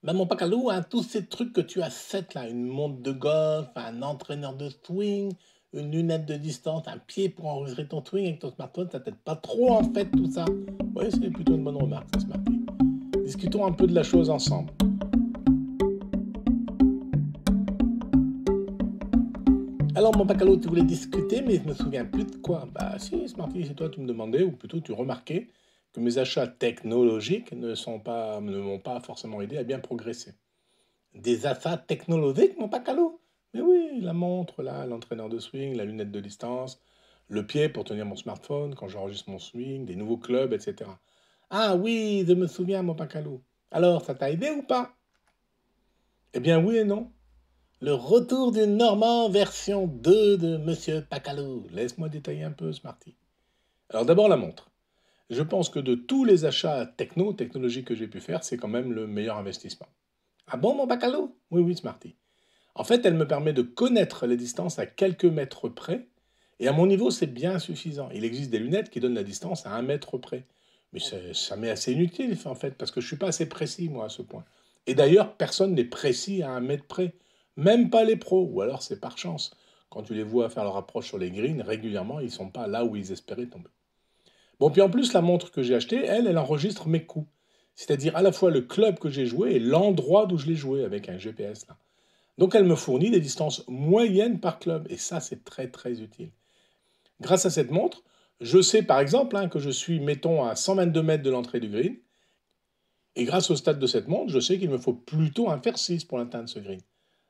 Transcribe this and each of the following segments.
Bah, mon Pacalou, hein, tous ces trucs que tu as fait là, une montre de golf, un entraîneur de swing, une lunette de distance, un pied pour enregistrer ton swing avec ton smartphone, ça t'aide pas trop en fait tout ça. Oui, c'est plutôt une bonne remarque, ça, Smarty. Discutons un peu de la chose ensemble. Alors, mon Pacalou, tu voulais discuter, mais je me souviens plus de quoi. Bah, si, Smarty, c'est toi, tu me demandais, ou plutôt tu remarquais que mes achats technologiques ne m'ont pas forcément aidé à bien progresser. Des achats technologiques, mon Pacalou? Mais oui, la montre, là, l'entraîneur de swing, la lunette de distance, le pied pour tenir mon smartphone quand j'enregistre mon swing, des nouveaux clubs, etc. Ah oui, je me souviens, mon Pacalou. Alors, ça t'a aidé ou pas? Eh bien, oui et non. Le retour du Normand version 2 de Monsieur Pacalou. Laisse-moi détailler un peu, Smarty. Alors d'abord la montre. Je pense que de tous les achats technologiques que j'ai pu faire, c'est quand même le meilleur investissement. Ah bon, mon Pacalou? Oui, oui, Smarty. En fait, elle me permet de connaître les distances à quelques mètres près, et à mon niveau, c'est bien suffisant. Il existe des lunettes qui donnent la distance à 1 mètre près. Mais ça m'est assez inutile, en fait, parce que je ne suis pas assez précis, moi, à ce point. Et d'ailleurs, personne n'est précis à 1 mètre près. Même pas les pros, ou alors c'est par chance. Quand tu les vois faire leur approche sur les greens, régulièrement, ils ne sont pas là où ils espéraient tomber. Bon, puis en plus, la montre que j'ai achetée, elle enregistre mes coups. C'est-à-dire à la fois le club que j'ai joué et l'endroit d'où je l'ai joué avec un GPS, là. Donc elle me fournit des distances moyennes par club, et ça c'est très très utile. Grâce à cette montre, je sais par exemple que je suis, mettons, à 122 mètres de l'entrée du green, et grâce au stade de cette montre, je sais qu'il me faut plutôt un fer 6 pour atteindre ce green.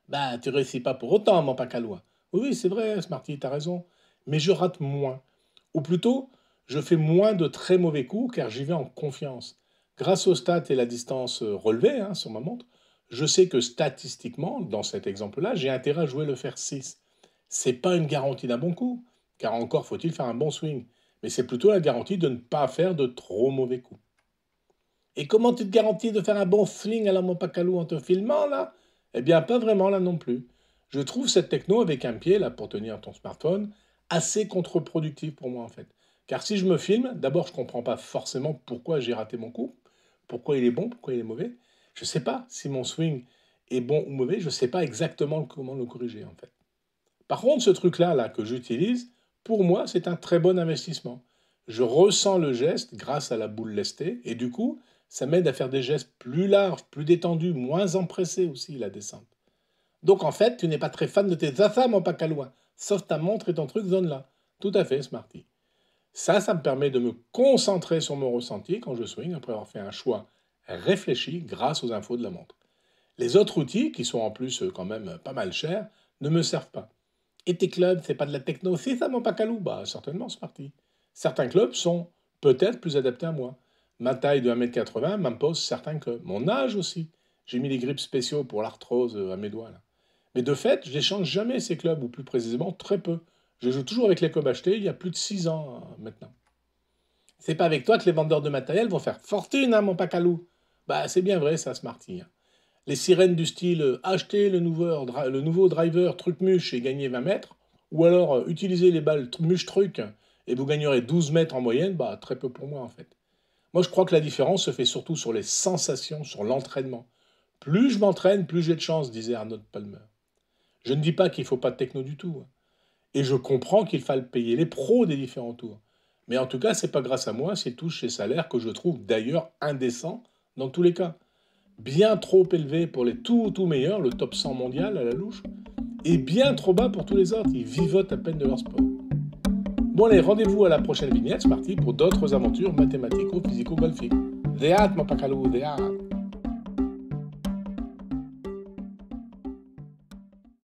Bah, tu réussis pas pour autant, mon Pacalois. Oui, oui, c'est vrai, Smarty, t'as raison, mais je rate moins. Ou plutôt, je fais moins de très mauvais coups car j'y vais en confiance. Grâce au stats et la distance relevée sur ma montre, je sais que statistiquement, dans cet exemple-là, j'ai intérêt à jouer le fer 6. C'est pas une garantie d'un bon coup, car encore faut-il faire un bon swing, mais c'est plutôt la garantie de ne pas faire de trop mauvais coups. Et comment tu te garantis de faire un bon swing à la Pacalou en te filmant là? Eh bien, pas vraiment là non plus. Je trouve cette techno avec un pied là pour tenir ton smartphone assez contre-productive pour moi en fait. Car si je me filme, d'abord je comprends pas forcément pourquoi j'ai raté mon coup, pourquoi il est bon, pourquoi il est mauvais. Je sais pas si mon swing est bon ou mauvais, je sais pas exactement comment le corriger en fait. Par contre, ce truc-là que j'utilise, pour moi, c'est un très bon investissement. Je ressens le geste grâce à la boule lestée et du coup, ça m'aide à faire des gestes plus larges, plus détendus, moins empressés aussi, la descente. Donc en fait, tu n'es pas très fan de tes affaires, mon Pacalois, sauf ta montre et ton truc zone là. Tout à fait, Smarty. Ça me permet de me concentrer sur mon ressenti quand je swing après avoir fait un choix réfléchi grâce aux infos de la montre. Les autres outils, qui sont en plus quand même pas mal chers, ne me servent pas. Et tes clubs, c'est pas de la techno aussi, ça, mon Pacalou? Bah, certainement, c'est parti. Certains clubs sont peut-être plus adaptés à moi. Ma taille de 1,80 m m'impose certains clubs. Mon âge aussi. J'ai mis des grips spéciaux pour l'arthrose à mes doigts, là. Mais de fait, je n'échange jamais ces clubs, ou plus précisément, très peu. Je joue toujours avec les clubs achetés il y a plus de 6 ans maintenant. C'est pas avec toi que les vendeurs de matériel vont faire fortune, mon Pacalou? Bah, c'est bien vrai, ça, Smarty. Les sirènes du style acheter le nouveau driver truc muche et gagner 20 mètres, ou alors utiliser les balles muche truc et vous gagnerez 12 mètres en moyenne, bah très peu pour moi en fait. Moi je crois que la différence se fait surtout sur les sensations, sur l'entraînement. Plus je m'entraîne, plus j'ai de chance, disait Arnold Palmer. Je ne dis pas qu'il ne faut pas de techno du tout, hein. Et je comprends qu'il faille payer les pros des différents tours. Mais en tout cas, c'est pas grâce à moi, c'est touche ces salaires que je trouve d'ailleurs indécents dans tous les cas, bien trop élevé pour les tout meilleurs, le top 100 mondial à la louche, et bien trop bas pour tous les autres, ils vivotent à peine de leur sport. Bon allez, rendez-vous à la prochaine vignette, c'est parti pour d'autres aventures mathématico-physico-golfiques. Des hâtes, mon Pacalou, des hâtes.